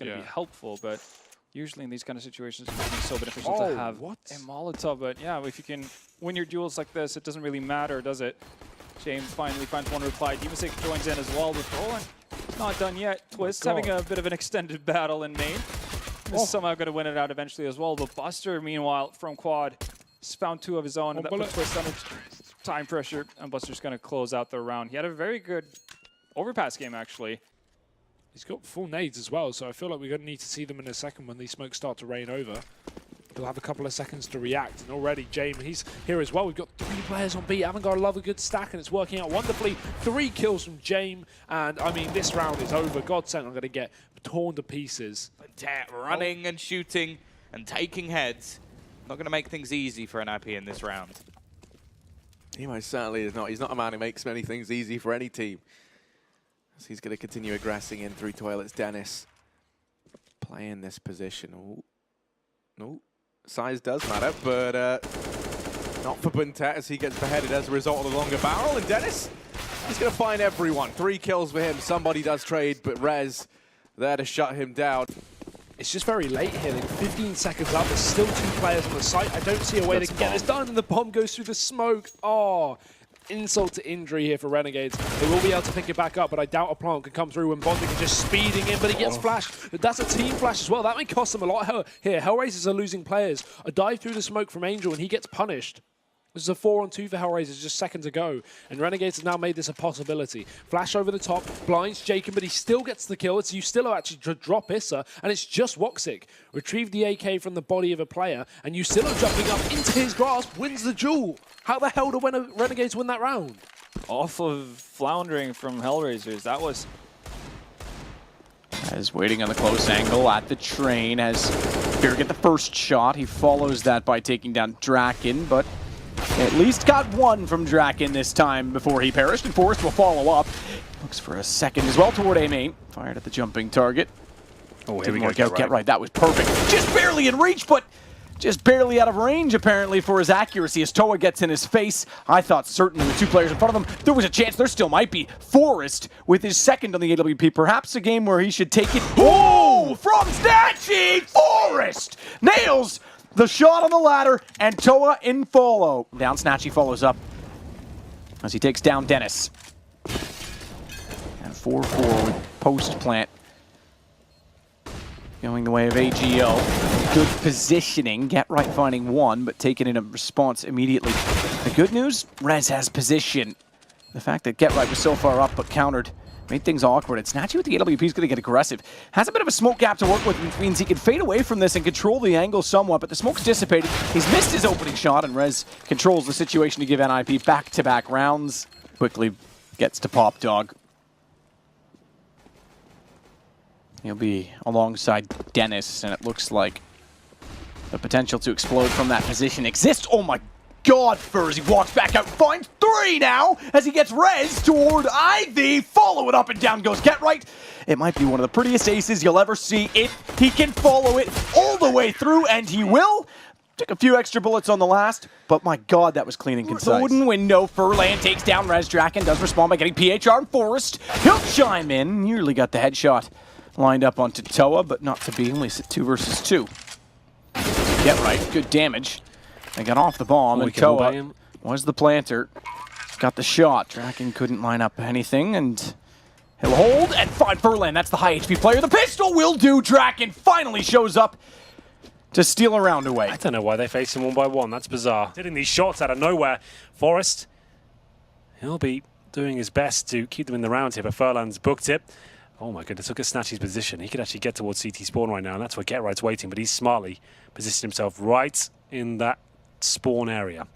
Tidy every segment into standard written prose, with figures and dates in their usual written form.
going to be helpful, but usually in these kind of situations, it's so beneficial to have a Molotov. But yeah, if you can win your duels like this, it doesn't really matter, does it? James finally finds one reply. Demon6 joins in as well with Roland. It's not done yet. Twist having a bit of an extended battle in main. Is somehow going to win it out eventually as well. But Buster, meanwhile, from quad, has found 2 of his own. And that put Twist under time pressure. And Buster's going to close out the round. He had a very good overpass game, actually. He's got full nades as well, so I feel like we're going to need to see them in a second when these smokes start to rain over. He'll have a couple of seconds to react, and already James, he's here as well. We've got 3 players on B. Haven't got to love a good stack, and it's working out wonderfully. 3 kills from James, and I mean, this round is over. God sent, I'm going to get torn to pieces. Running and shooting and taking heads. Not going to make things easy for NIP in this round. He most certainly is not. He's not a man who makes many things easy for any team. So he's going to continue aggressing in through toilets. Dennis playing this position. Ooh. Size does matter, but not for Buntet as he gets beheaded as a result of the longer barrel. And Dennis, he's going to find everyone. 3 kills for him. Somebody does trade, but Rez there to shut him down. It's just very late here. They're 15 seconds up. There's still 2 players on the site. I don't see a way they can get this done. And the bomb goes through the smoke. Oh, insult to injury here for Renegades. They will be able to pick it back up, but I doubt a plant can come through when Bonding is just speeding in, but he gets flashed. That's a team flash as well. That may cost them a lot here. Hellraisers are losing players. A dive through the smoke from Angel, and he gets punished. This is a 4-on-2 for Hellraisers just seconds ago, and Renegades have now made this a possibility. Flash over the top, blinds Jacob, but he still gets the kill. It's you still are actually to drop Issa, and it's just Woxic. Retrieve the AK from the body of a player, and you still are jumping up into his grasp, wins the duel. How the hell do Renegades win that round? Off of floundering from Hellraisers, that was... As waiting on the close angle at the train as Fear get the first shot. He follows that by taking down Draken, but at least got 1 from Draken this time before he perished, and Forrest will follow up. Looks for a second as well toward A main. Fired at the jumping target. Oh, here we go. Get right. That was perfect. Just barely in reach, but just barely out of range, apparently, for his accuracy as Toa gets in his face. I thought certainly with 2 players in front of him, there was a chance there still might be. Forrest with his second on the AWP. Perhaps a game where he should take it. Oh! From Snatchy! Forrest nails the shot on the ladder, and Toa in follow. Down Snatchy follows up as he takes down Dennis. And 4-4 with post plant. Going the way of AGO. Good positioning. Get right finding 1, but taking in a response immediately. The good news, Rez has position. The fact that Get Right was so far up but countered made things awkward. And Snatchy with the AWP is going to get aggressive. Has a bit of a smoke gap to work with, which means he can fade away from this and control the angle somewhat, but the smoke's dissipated. He's missed his opening shot, and Rez controls the situation to give NIP back-to-back rounds. Quickly gets to Pop Dog. He'll be alongside Dennis, and it looks like the potential to explode from that position exists. Oh my God, Furs, he walks back out, finds 3 now, as he gets Rez toward Ivy. Follow it up and down goes Get Right. It might be one of the prettiest aces you'll ever see if he can follow it all the way through, and he will. Took a few extra bullets on the last, but my God, that was clean and concise. Wooden window, Furlan takes down Rez. Draken does respond by getting PHR and Forrest. He'll chime in, nearly got the headshot lined up onto Toa, but not to be, only sit 2 versus 2. Get Right, good damage. They got off the bomb, and Toa was the planter. Got the shot. Draken couldn't line up anything, and he'll hold and find Furlan. That's the high HP player. The pistol will do. Draken finally shows up to steal a round away. I don't know why they face him 1 by 1. That's bizarre. Hitting these shots out of nowhere. Forrest, he'll be doing his best to keep them in the round here, but Furlan's booked it. Oh my goodness, look at Snatchy's position. He could actually get towards CT spawn right now, and that's where Get Right's waiting, but he's smartly positioned himself right in that spawn area.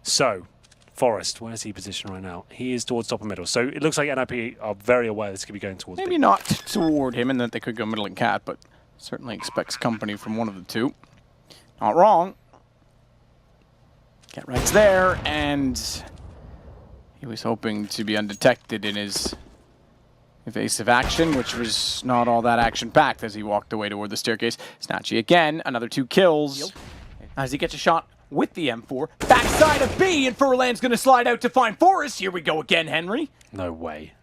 So, Forrest, where's he positioned right now? He is towards top and middle. So it looks like NIP are very aware this could be going towards Maybe not toward him, and that they could go middle and cat, but certainly expects company from one of the 2. Not wrong. Get Right's there, and he was hoping to be undetected in his evasive action, which was not all that action-packed as he walked away toward the staircase. Snatchy again, another 2 kills. As he gets a shot with the M4. Backside of B, and Furlan's going to slide out to find Forrest. Here we go again, Henry. No way.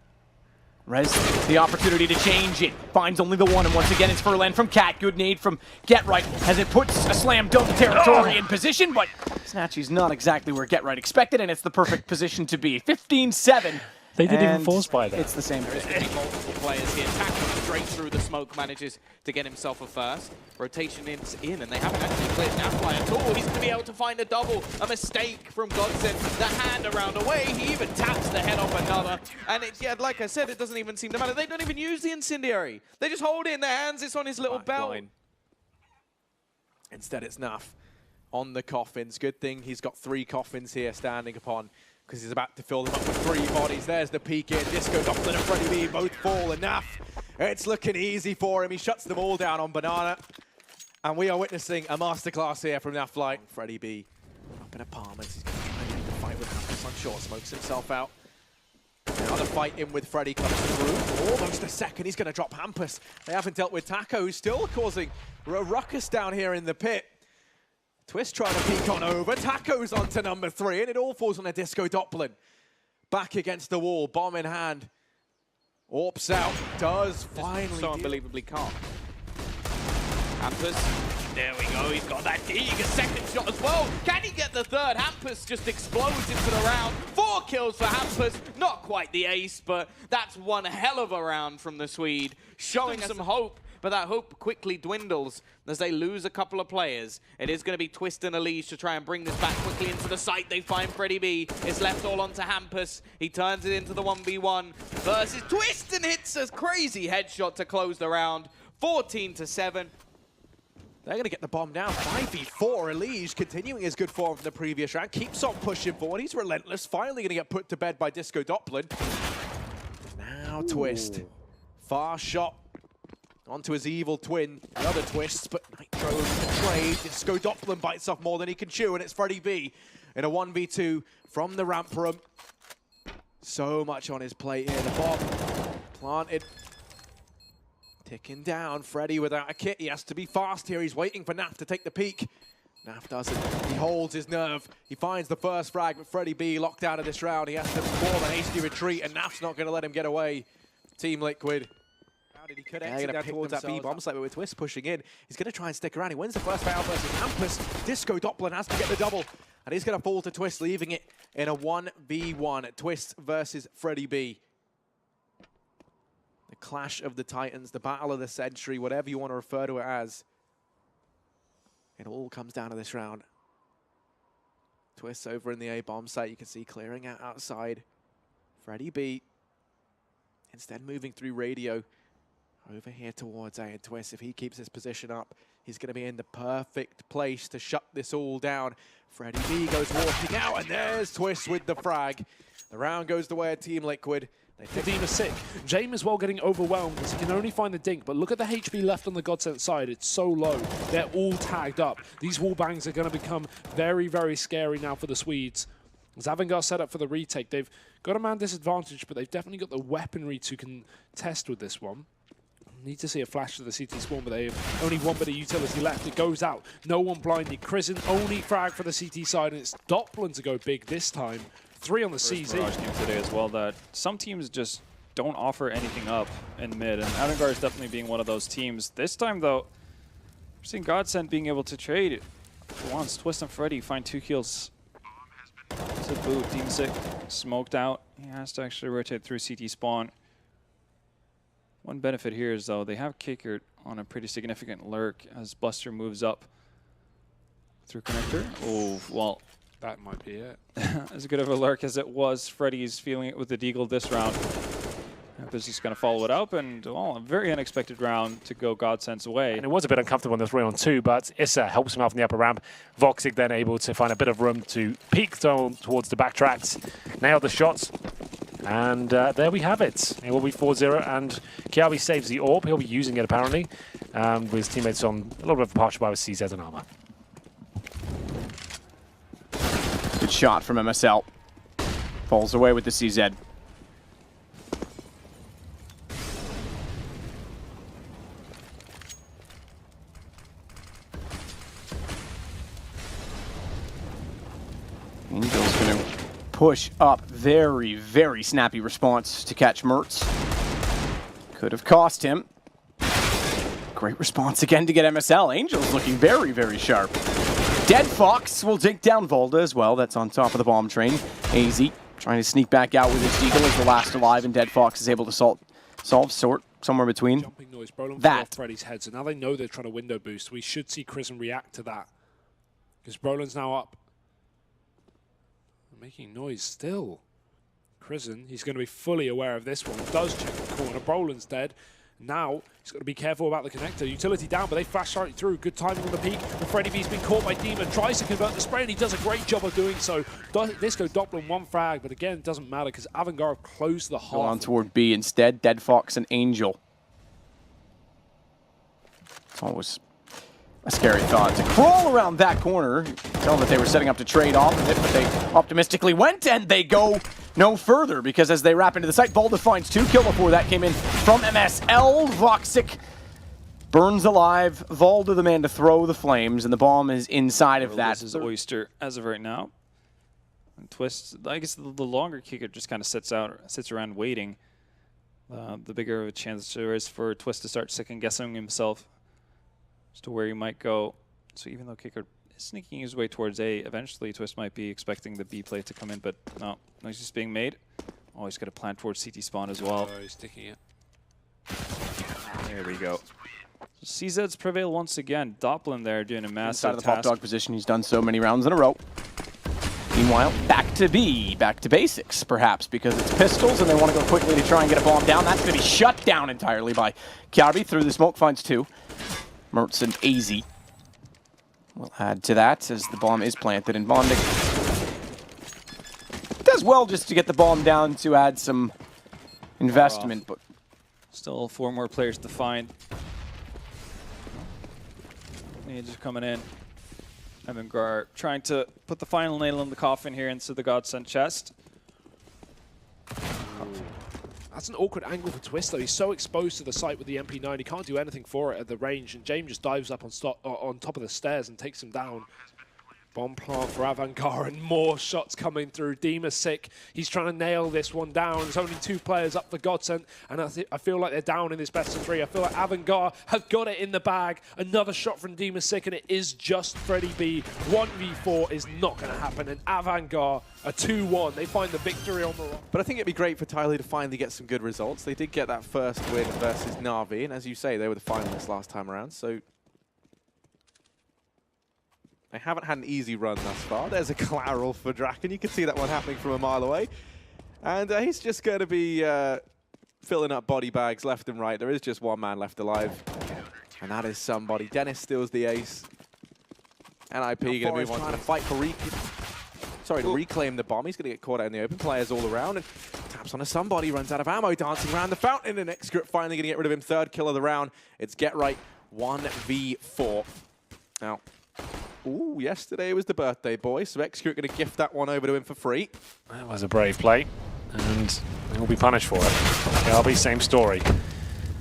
Rez, the opportunity to change it, finds only the one, and once again it's Furlan from Cat. Good nade from GetRight as it puts a slam dunk territory in position, but Snatchy's not exactly where GetRight expected, and it's the perfect position to be. 15-7. They didn't even force by that. It's the same. There's going to be multiple players here. Tackle straight through the smoke, manages to get himself a first. Rotation is in, and they haven't actually cleared Nafly at all. He's going to be able to find a double. A mistake from Godsend. The hand around away. He even taps the head off another. And yeah, like I said, it doesn't even seem to matter. They don't even use the incendiary. They just hold it in their hands. It's on his little belt. Line. Instead, it's Naf on the coffins. Good thing he's got 3 coffins here standing upon, because he's about to fill them up with 3 bodies. There's the peek in. Disco Doppler and Freddie B both fall. And Naf, it's looking easy for him. He shuts them all down on Banana. And we are witnessing a masterclass here from Nafly. Freddie B up in apartments. He's going to try and get the fight with Hampus on short. Smokes himself out. Another fight in with Freddie comes through. Almost a second. He's going to drop Hampus. They haven't dealt with Taco, who's still causing a ruckus down here in the pit. Twist trying to peek on over. Taco's onto number 3, and it all falls on a Disco Doppler. Back against the wall, bomb in hand. Orps out, does finally. So unbelievably calm. Hampus, there we go. He's got that eager second shot as well. Can he get the third? Hampus just explodes into the round. 4 kills for Hampus. Not quite the ace, but that's one hell of a round from the Swede, showing some hope. But that hope quickly dwindles as they lose a couple of players. It is going to be Twist and Elise to try and bring this back quickly into the site. They find Freddie B. It's left all onto Hampus. He turns it into the 1v1 versus Twist and hits a crazy headshot to close the round. 14-7. They're going to get the bomb down. 5v4. Elise continuing his good form from the previous round. Keeps on pushing forward. He's relentless. Finally going to get put to bed by Disco Doppler. Now Twist. Far shot. Onto his evil twin. Another Twist, but Nitro the trade. Disco Doppler bites off more than he can chew, and it's Freddie B in a 1v2 from the ramp room. So much on his plate here. The bomb planted. Ticking down. Freddie without a kit. He has to be fast here. He's waiting for Naf to take the peek. Naf doesn't. He holds his nerve. He finds the first frag, but Freddie B locked out of this round. He has to perform an hasty retreat, and Naf's not going to let him get away. Team Liquid. He could exit down towards that B-bomb site, but with Twist pushing in, he's going to try and stick around. He wins the first round versus Hampus. Disco Doppler has to get the double, and he's going to fall to Twist, leaving it in a 1v1. Twist versus Freddie B. The clash of the Titans, the battle of the century, whatever you want to refer to it as. It all comes down to this round. Twist over in the A-bomb site, you can see clearing out outside. Freddie B instead moving through radio. Over here towards A, and Twist, if he keeps his position up, he's going to be in the perfect place to shut this all down. Freddie B goes walking out, and there's Twist with the frag. The round goes the way of Team Liquid. Kadima sick. James as well getting overwhelmed because he can only find the dink, but look at the HP left on the Godsend side. It's so low. They're all tagged up. These wall bangs are going to become very, very scary now for the Swedes. Zavangar set up for the retake. They've got a man disadvantage, but they've definitely got the weaponry to contest with this one. Need to see a flash to the CT spawn, but they have only one bit of utility left. It goes out. No one blinded. Krisen only frag for the CT side, and it's Doppler to go big this time. 3 on the CZ. Mirage team today as well, that some teams just don't offer anything up in mid, and Avangar is definitely being one of those teams. This time, though, we're seeing Godsend being able to trade it. Once Twist and Freddie find 2 kills. It's a boot. Team Sick smoked out. He has to actually rotate through CT spawn. One benefit here is, though, they have Kickert on a pretty significant lurk as Buster moves up through connector. Oh, well. That might be it. As good of a lurk as it was, Freddie's feeling it with the Deagle this round. Hampus is going to follow it up, and, well, a very unexpected round to go Godsend's way. And it was a bit uncomfortable in the 3-on-2, but Issa helps him out from the upper ramp. Voxic then able to find a bit of room to peek down towards the backtracks, nailed the shots. And there we have it. It will be 4-0, and Kiabi saves the orb. He'll be using it, apparently, with his teammates on a little bit of a partial buy with CZ and armor. Good shot from MSL. Falls away with the CZ. Angel's going to push up. Very, very snappy response to catch Mertz. Could have cost him. Great response again to get MSL. Angel's looking very, very sharp. Dead Fox will take down Volda as well. That's on top of the bomb train. AZ trying to sneak back out with his Deagle as the last alive, and Dead Fox is able to solve sort somewhere between. Jumping noise. Brolin That. off Freddy's head, so now they know they're trying to window boost. We should see Chrism react to that. Because Brolin's now up. Making noise still. Chrism, he's going to be fully aware of this one. Does check the corner. Brolin's dead. Now, he's got to be careful about the connector. Utility down, but they flash right through. Good timing on the peak. And Freddy B's been caught by Demon. Tries to convert the spray, and he does a great job of doing so. Disco Doppler one frag, but again, it doesn't matter because Avangard closed the Go half. on toward B instead. Dead Fox and Angel. It's always a scary thought to crawl around that corner. Tell that they were setting up to trade off of it, but they optimistically went, and they go no further because as they wrap into the site, Volda finds 2 kill before that came in from MSL. Voxic burns alive. Volda the man to throw the flames, and the bomb is inside of that. This is Oyster as of right now. And Twist, I guess the longer kicker just kind of sits around waiting. The bigger of a chance there is for Twist to start second-guessing himself as to where he might go. So even though kicker is sneaking his way towards A, eventually Twist might be expecting the B play to come in, but no, he's just being made. Oh, he's got to plant towards CT spawn as well. Oh, he's sticking it. There we go. So CZ's prevail once again. Doppler there doing a massive Inside of the pop task. dog position, he's done so many rounds in a row. Meanwhile, back to B, back to basics, perhaps, because it's pistols and they want to go quickly to try and get a bomb down. That's going to be shut down entirely by Kiarbi through the smoke, finds 2. Mertz and AZ will add to that as the bomb is planted in bonding. Does well just to get the bomb down to add some investment, but Still 4 more players to find. Just coming in. Avangard trying to put the final nail in the coffin here into the Godsent chest. That's an awkward angle for Twist, though. He's so exposed to the site with the MP9, he can't do anything for it at the range, and James just dives up on top of the stairs and takes him down. Bomb plant for Avangard, and more shots coming through. Dima sick. He's trying to nail this one down. There's only 2 players up for Godsent, and I feel like they're down in this best of 3. I feel like Avangard have got it in the bag. Another shot from Dima sick, and it is just Freddy B. 1v4 is not going to happen, and Avangard a 2-1. They find the victory on the rock. But I think it'd be great for Tyler to finally get some good results. They did get that first win versus Na'Vi, and as you say, they were the finalists last time around, so they haven't had an easy run thus far. There's a collateral for Draken. You can see that one happening from a mile away. And he's just going to be filling up body bags left and right. There is just 1 man left alive. And that is somebody. Dennis steals the ace. NIP going to move on, trying to fight for to reclaim the bomb. He's going to get caught out in the open. Players all around. And taps on a somebody, runs out of ammo, dancing around the fountain. And X-Script finally going to get rid of him. 3rd kill of the round. It's Get Right 1v4. Now, ooh, yesterday was the birthday boy, so X-Script going to gift that one over to him for free. That was a brave play, and he'll be punished for it. Kiarbi, same story.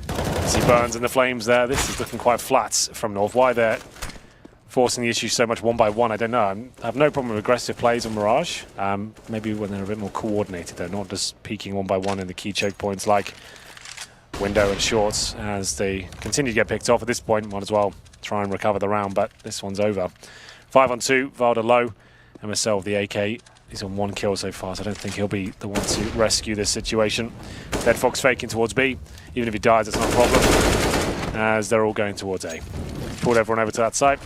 As he burns in the flames there, this is looking quite flat from North. Why they're forcing the issue so much 1 by 1, I don't know. I have no problem with aggressive plays on Mirage. Maybe when they're a bit more coordinated, they're not just peeking 1 by 1 in the key choke points like window and shorts. As they continue to get picked off at this point, might as well try and recover the round, but this one's over. 5-on-2, Volda low. MSL with the AK. He's on 1 kill so far, so I don't think he'll be the one to rescue this situation. Dead Fox faking towards B. Even if he dies, it's not a problem, as they're all going towards A. Pulled everyone over to that side.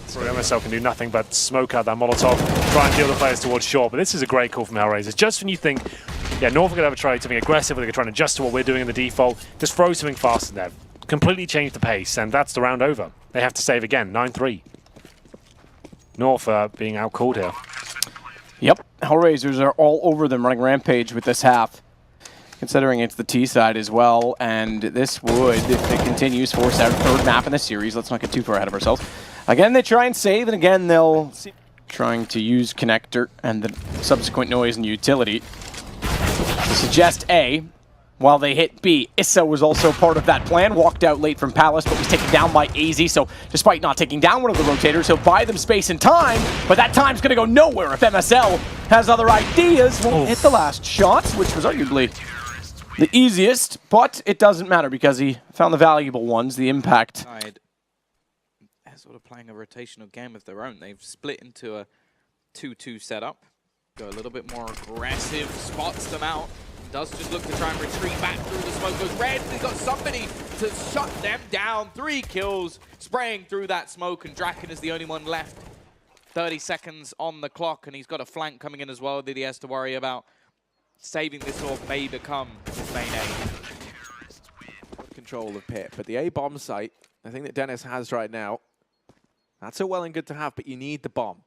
So MSL can do nothing but smoke out that Molotov, try and deal the players towards short, but this is a great call from Hellraisers. Just when you think, yeah, North are going to have a try something aggressive, or they're trying to adjust to what we're doing in the default, just throw something fast in there. Completely change the pace, and that's the round over. They have to save again, 9-3. North being outcalled here. yep, Hellraisers are all over them, running Rampage with this half. Considering it's the T side as well, and this would, if it continues, force out a 3rd map in the series. Let's not get too far ahead of ourselves. Again, they try and save, and again, they'll trying to use connector and the subsequent noise and utility to suggest A, while they hit B. Issa was also part of that plan, walked out late from Palace, but was taken down by AZ, so despite not taking down one of the rotators, he'll buy them space and time, but that time's going to go nowhere if MSL has other ideas. Won't hit the last shot, which was arguably the easiest, but it doesn't matter because he found the valuable ones, the impact. They're sort of playing a rotational game of their own. They've split into a 2-2 setup. Go a little bit more aggressive, spots them out. Does just look to try and retreat back through the smoke. Goes red. He's got somebody to shut them down. 3 kills, spraying through that smoke, and Draken is the only one left. 30 seconds on the clock, and he's got a flank coming in as well that he has to worry about. Saving this orb may become his main aim. Control of Pit, but the A bomb site, I think that Dennis has right now, that's all well and good to have, but you need the bomb.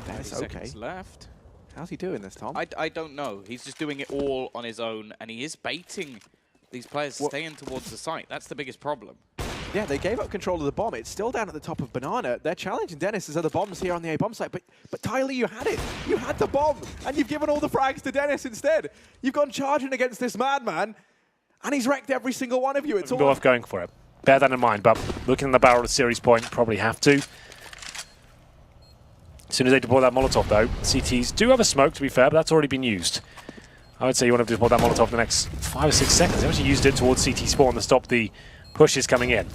Dennis, okay. Left. How's he doing this, Tom? I don't know. He's just doing it all on his own, and he is baiting these players staying towards the site. That's the biggest problem. Yeah, they gave up control of the bomb. It's still down at the top of Banana. They're challenging Dennis as other bombs here on the A bomb site, but Tyler, you had it. You had the bomb, and you've given all the frags to Dennis instead. You've gone charging against this madman, and he's wrecked every single one of you. It's all worth going for it. Bear that in mind, but looking at the barrel of series point, probably have to. As soon as they deploy that Molotov, though, CTs do have a smoke, to be fair, but that's already been used. I would say you want to deploy that Molotov in the next 5 or 6 seconds. They actually used it towards CT spawn to stop the pushes coming in.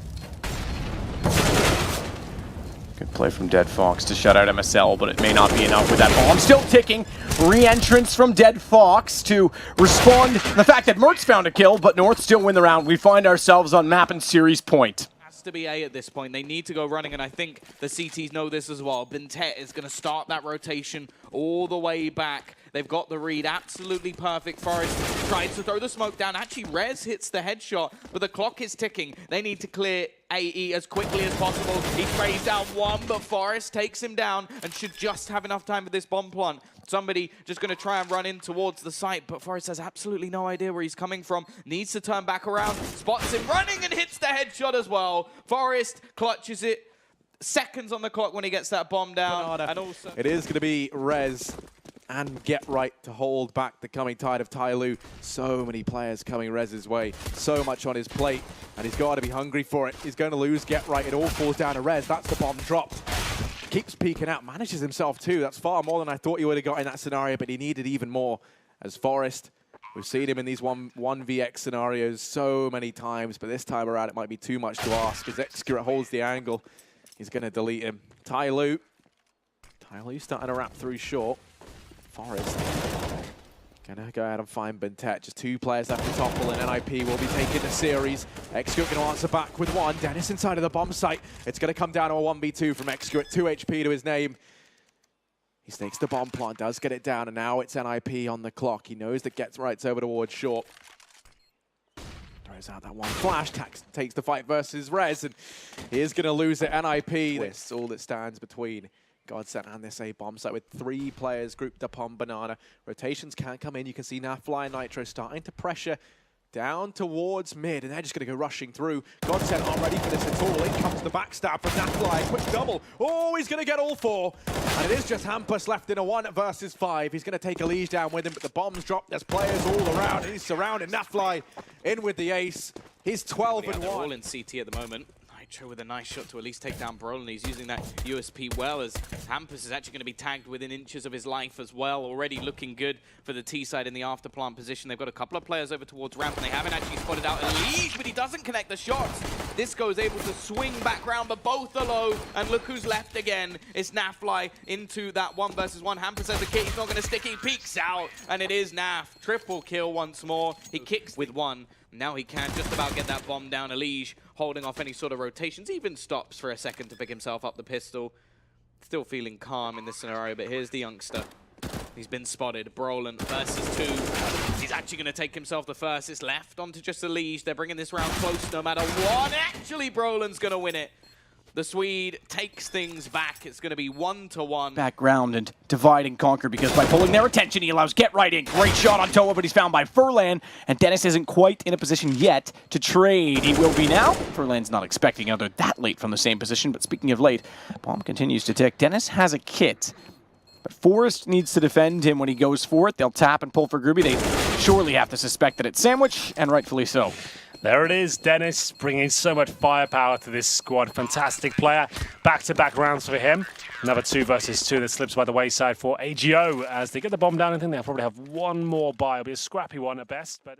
Good play from Dead Fox to shut out MSL, but it may not be enough with that bomb still ticking. Re-entrance from Dead Fox to respond to the fact that Mertz found a kill, but North still win the round. We find ourselves on map and series point. To be A at this point. They need to go running, and I think the CTs know this as well. Bintet is going to start that rotation all the way back. They've got the read absolutely perfect. Forest tries to throw the smoke down. Actually, Rez hits the headshot, but the clock is ticking. They need to clear AE as quickly as possible. He sprays down one, but Forest takes him down and should just have enough time for this bomb plant. Somebody just going to try and run in towards the site, but Forest has absolutely no idea where he's coming from. Needs to turn back around, spots him running and hits the headshot as well. Forest clutches it. Seconds on the clock when he gets that bomb down. And also, it is going to be Rez and Get Right to hold back the coming tide of Tyloo. So many players coming Rez's way. So much on his plate, and he's got to be hungry for it. He's going to lose Get Right. It all falls down to Rez. That's the bomb dropped. Keeps peeking out, manages himself too. That's far more than I thought he would have got in that scenario, but he needed even more as Forest. We've seen him in these 1vx scenarios so many times, but this time around it might be too much to ask as Excurate holds the angle. He's going to delete him. Tyloo starting to wrap through short. Forest gonna go ahead and find Bintet. Just 2 players left to topple, and NIP will be taking the series. Excurate gonna answer back with 1. Dennis inside of the bomb site. It's gonna come down to a 1v2 from Excurate. 2 HP to his name. He sneaks the bomb plant, does get it down, and now it's NIP on the clock. He knows that Gets Right's over towards short. Throws out that one flash, takes the fight versus Rez, and he is gonna lose it. NIP, that's all that stands between Godsent and this A bomb site with 3 players grouped up on Banana. Rotations can come in. You can see now Fly and Nitro starting to pressure down towards mid, and they're just going to go rushing through. Godsent aren't ready for this at all. In comes the backstab from Nafly. Quick double. Oh, he's going to get all 4. And it is just Hampus left in a 1 versus 5. He's going to take a Liege down with him, but the bombs drop. There's players all around. He's surrounded. Nafly in with the ace. He's 12 and 1. They're all in CT at the moment. With a nice shot to at least take down Brolin. He's using that USP well, as Hampus is actually going to be tagged within inches of his life as well. Already looking good for the T side in the after plant position. They've got a couple of players over towards ramp, and they haven't actually spotted out a lead, but he doesn't connect the shots. Disco's able to swing back round, but both are low, and look who's left again. It's Nafly into that 1 versus 1. Hampus has a kit. He's not going to stick. He peeks out, and it is Naf. Triple kill once more. He kicks with 1. Now he can just about get that bomb down. Elige holding off any sort of rotations, even stops for a second to pick himself up the pistol. Still feeling calm in this scenario, but here's the youngster. He's been spotted. Brolin versus 2. He's actually going to take himself the first. It's left onto just Elige. They're bringing this round close no matter what. Actually, Brolin's going to win it. The Swede takes things back. It's going to be 1-1. Background and divide and conquer, because by pulling their attention, he allows Get Right in. Great shot on Toa, but he's found by Furlan, and Dennis isn't quite in a position yet to trade. He will be now. Furlan's not expecting another that late from the same position, but speaking of late, bomb continues to tick. Dennis has a kit, but Forest needs to defend him when he goes for it. They'll tap and pull for Groovy. They surely have to suspect that it's Sandwich, and rightfully so. There it is, Dennis bringing so much firepower to this squad. Fantastic player. Back-to-back rounds for him. Another 2 versus 2 that slips by the wayside for AGO as they get the bomb down. I think they'll probably have one more buy. It'll be a scrappy one at best, but